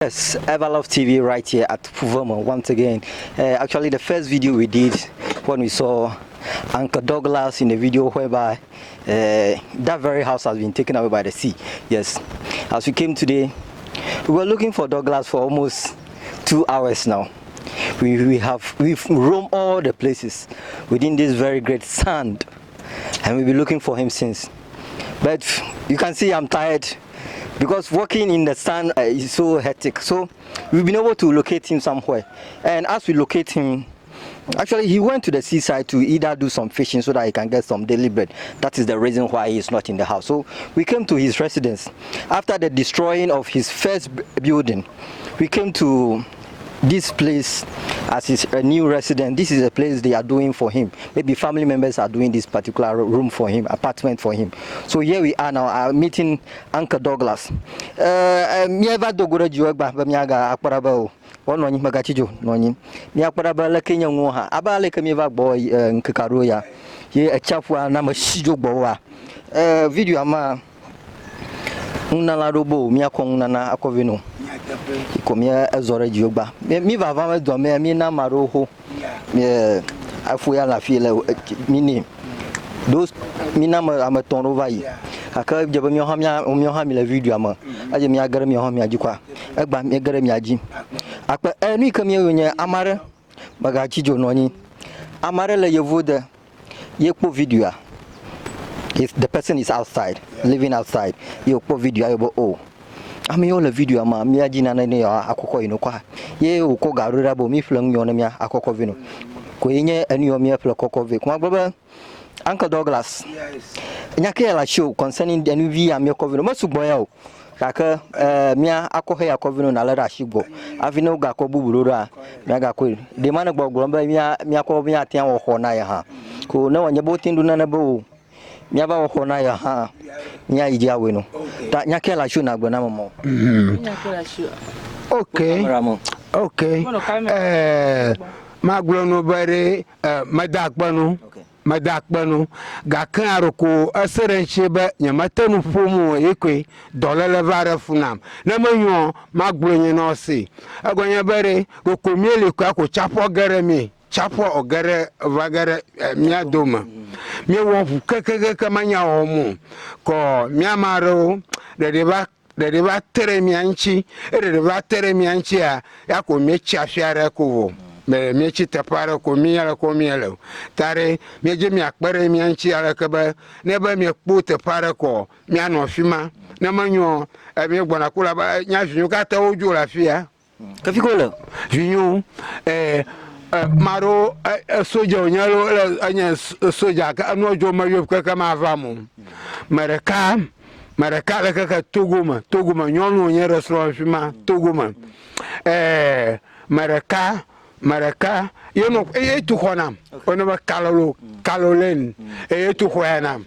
Yes, Everlove TV right here at fuveme once again. Actually, the first video we did when we saw Uncle Douglas in the video whereby that very house has been taken away by the sea. Yes, as we came today, we were looking for Douglas for almost 2 hours now. We've roamed all the places within this very great sand, and we've been looking for him since. But you can see I'm tired, because walking in the sun is so hectic. So we've been able to locate him somewhere. And as we locate him, actually he went to the seaside to either do some fishing so that he can get some daily bread. That is the reason why he's not in the house. So we came to his residence. After the destroying of his first building, we came to this place as his new resident. This is a place they are doing for him. Maybe family members are doing this particular room for him, apartment for him. So here we are now, I'm meeting Uncle Douglas. One one magachijo noni ni akwaraba la Kenya ngo ha abale ka mi va boy nkekaro ya ye achafua na mashijo gbowa video ama unala robo mi akon na akovino ikomia ezore jiogba mi va va do me mi na maroho afu ya la file mini those mi na ma tonro vai aka jaba mi ha mi la video ama aje mi agara mi ha mi ajikwa egba mi agara mi aji akpa enu kam ye amare bagachi jo noni amare le yevude ye kpo video if the person is outside living outside ye kpo video ayebo oh ami yo le video ama mi aji na ne akoko ino kwa ye uko garura bo mi flang yo na mi akoko vino ko yenye enu yo mi fla kokko ve kuma baba Uncle Douglas yes nyake la show concerning the new via mi kokko vino masugboya o kaka mia akohe yakovino na lera shigbo avino ga ko buburu a mia ga ko de man gbogbo mia ko mia tian wo ho na ya ha ko na wanye botindu na bo mia ba wo ho na ya ha mia iji awe no ta nyake la shu na gbo na momo nyake la shu okay maglo no bare madakbanu madakbanu ga kan aroko aserenche ba nyamatanu fomu ekwe dolele vare funam na manyo magbonye no se agonya bare go komiele kwa ko chapo garemi chapo ogare vagare mia doma mi won kekeke manya omu ko mia maro de ba tere mianchi de ba tere mianchi a ya ko mechi afiare ko me chi tapara ko miela tare me je mi akpere mi anchi ala kaba ne ba mi kpu tapara ko mi ano fima na manyo mi gbona kula ba nya vinyu ka ta oju la fia ka fi ko le vinyu maro soja onyalo anya soja ka no jo mayo ka ma vamu maraka la ka toguma nyonu nye restaurant fima toguma maraka you know to honam ono ba kalolen to honam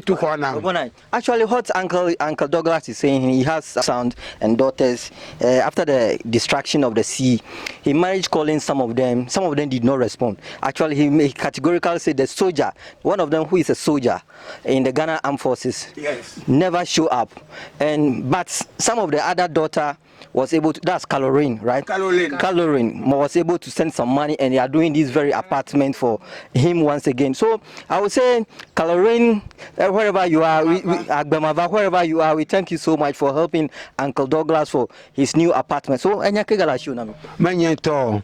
to honam. Actually what Uncle Douglas is saying, he has sons and daughters. After the destruction of the sea, he managed calling some of them did not respond. Actually he categorically said the soldier, one of them who is a soldier in the Ghana Armed Forces, yes, never show up, but some of the other daughter was able to, that's Caroline, right? Caroline was able to send some money, and they are doing this very apartment for him once again. So I would say, Caroline, wherever you are, wherever you are, we thank you so much for helping Uncle Douglas for his new apartment. So anyake galashu nami. Manyeto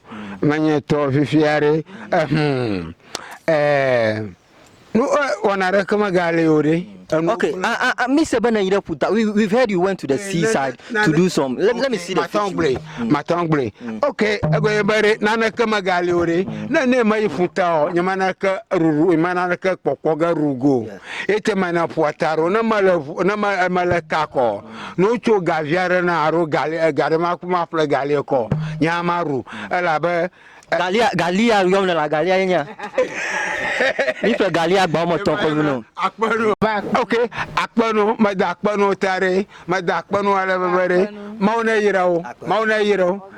fifiare. No, wanara kama gale ore. Okay, Mr. Benayida Puta, we've heard you went to the seaside to do some. Let me see the Matongle. Okay, ago bare nana kama gale ore. Na ne mai futa nyamana ka ruru, imana ka kokoga rugo. Ete mana puataro na malakako. No cho gaviara na aro gale makuma fle gale ko. Nyamaru. Ala ba Galia yomna la Galia nya. If a Galia bomb no. Okay, Akpano, my Dakpano Tare, my Dakpano Alavere, Mauna Yero,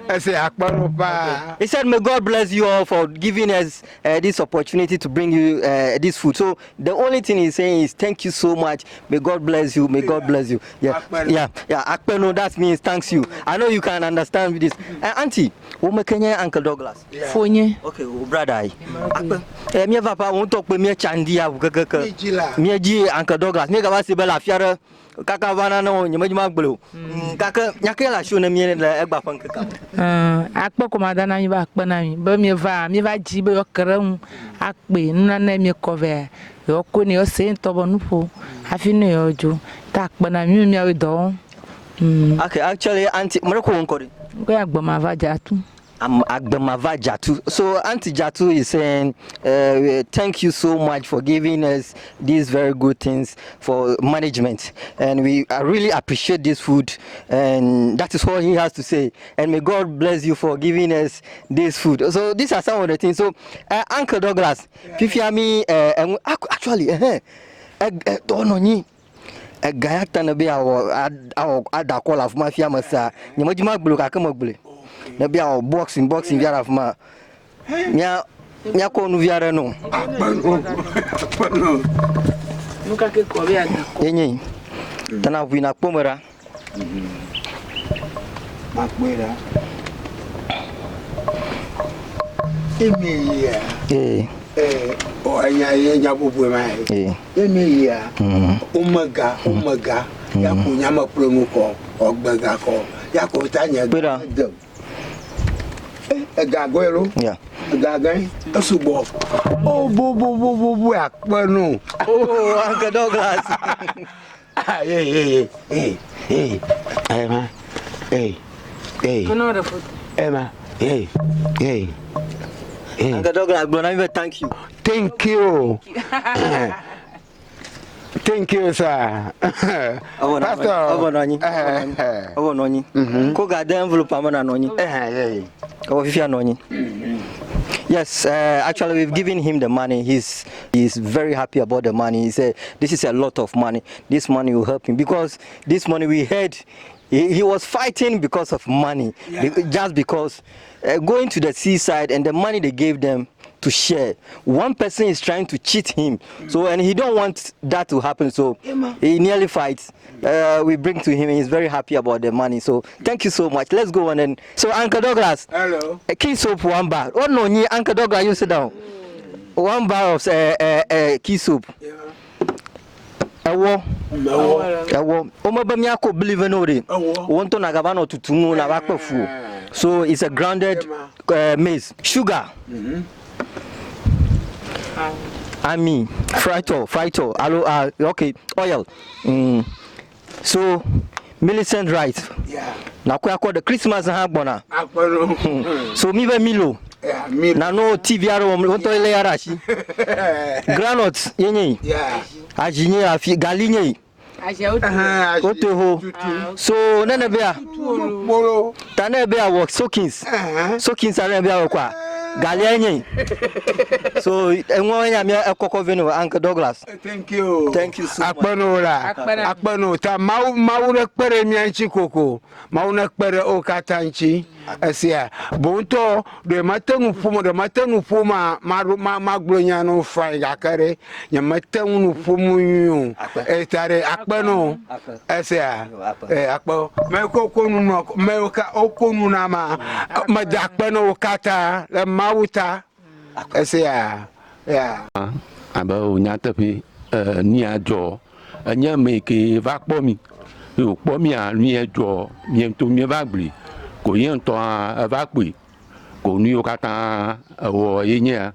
I say akpano pa. He said, may God bless you all for giving us this opportunity to bring you this food. So the only thing he's saying is thank you so much. May God bless you. May God bless you. Yeah, yeah. Akpeno, that means thanks you. I know you can understand this. Auntie, Kenya Uncle Douglas. Fonye. Okay, brother. Me papa won't talk with me chandia. Me ji Uncle Douglas. Me gaba sibela fiara. Kaka vana no nyamajima gbelo. Kaka nyakela show na me na egba fan kaka. Akpo komanda na mi ba akpo na mi. Ba mi va ji be okran akpe na na mi cover. Yo ko ni o se nto bo nupo. Afi no yo jo. Ta akpo na mi mi do. Okay, actually auntie mo ko won ko de. Ko agbo ma va jatu. Agbemava Jatu. So Auntie Jatu is saying, thank you so much for giving us these very good things for management. And I really appreciate this food. And that is all he has to say. And may God bless you for giving us this food. So these are some of the things. So Uncle Douglas, Fifiami, actually, Dononi. Gayakta na be our adakola of mafia masa. Nyamajima gbulu kakamo gbulu. Na bia boxing biara fuma nya ko nu biara no Nuka ke ko bia yenyi tana buina pomera Akpera. Emi ya. O anya nya bubu mai. Emi ya. Umaga ya ku nyama promo ko ogbaga ko ya ko tanya dem. Gagoelo. Yeah. Gagan. Asubo. Oh, bo akpano. Oh, Uncle Douglas. Hey. Emma. Hey. Kono da foto. Emma. Hey. Uncle Douglas, Blonami, thank you. Thank you. Thank you, sir. Pastor. Noni. Ko ga the envelope amana noni. Fifia noni. Yes, actually we've given him the money. He's very happy about the money. He said this is a lot of money. This money will help him because this money we heard he was fighting because of money. Just because going to the seaside and the money they gave them to share. One person is trying to cheat him. So, and he don't want that to happen. So he nearly fights. We bring to him and he's very happy about the money. So thank you so much. Let's go on then. So Uncle Douglas. Hello. Key soap 1 bar. Oh no, Uncle Douglas, you sit down. 1 bar of key soap. Ewo. Omabamia ko believe no de. Want to nagabano tutumu na bakpefu. So it's a grounded maize. Sugar. I mean, frito, aloe, okay, oil. So, Millicent rice. Yeah. Na kwa the Christmas bona. Akpano. So mi be milo. Yeah, me. Na no TV aro wonto ile arashi. Granuts yenye. Yeah. Ajinye afi galinye. Oteho. So nene bia. Molo. Tane bia work soakings. Soakings are bia kwa. Galianye. So enwonya me ekoko venu Uncle Douglas. Thank you so much. Akpano ta mau na kpere mi anchi koko. Mau na kpere o katanchi. Asia. Bonto de matengu puma maglonya no fry gakare. Nya matengu pumu yu. Etare akpano. Asia. Akpo. Me koko nu me ka okonu na ma dakpano kata mauta. Asia. Yeah. Aba onya tapi ni ajo anya me ke va kpo mi o kpo mi a ni ajo mi to mi va gbe ko yen to va pe ko ni o kata wo yenya.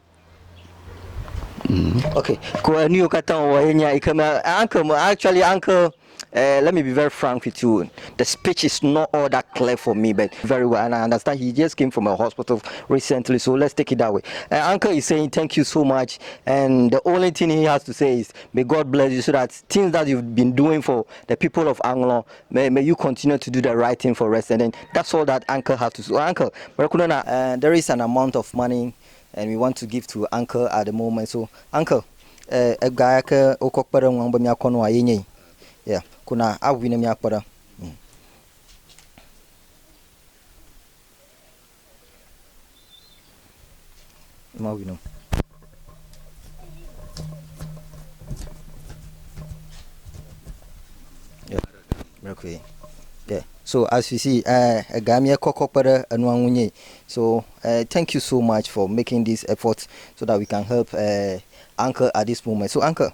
Okay, ko ni o kata wo yenya ikama uncle let me be very frank with you. The speech is not all that clear for me, but very well. And I understand he just came from a hospital recently, so let's take it that way. Uncle is saying thank you so much. And the only thing he has to say is, may God bless you so that things that you've been doing for the people of Anglo, may you continue to do the right thing for us. And then that's all that Uncle has to say. So, Uncle, there is an amount of money and we want to give to Uncle at the moment. So, Uncle, yeah, kuna awine mi akpara. Mau know. Yeah. Okay. Yeah. So as you see, Gamia Kokopere and Wangunye. So thank you so much for making this effort so that we can help Uncle at this moment. So Uncle,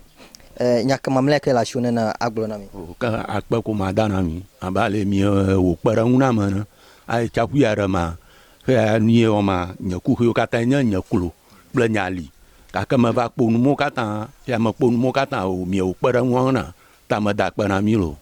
nyakamamleke la shone na aglonami. Ka akpa ko madana mi abale mi o kpara una mana ai chapu yara ma fa ni o ma nyaku ho kata nyakulu bla nyali ka kama va kpo nu mo kata ya ma kpo nu mo kata o mi o kpara ngona ta ma da kpara mi lo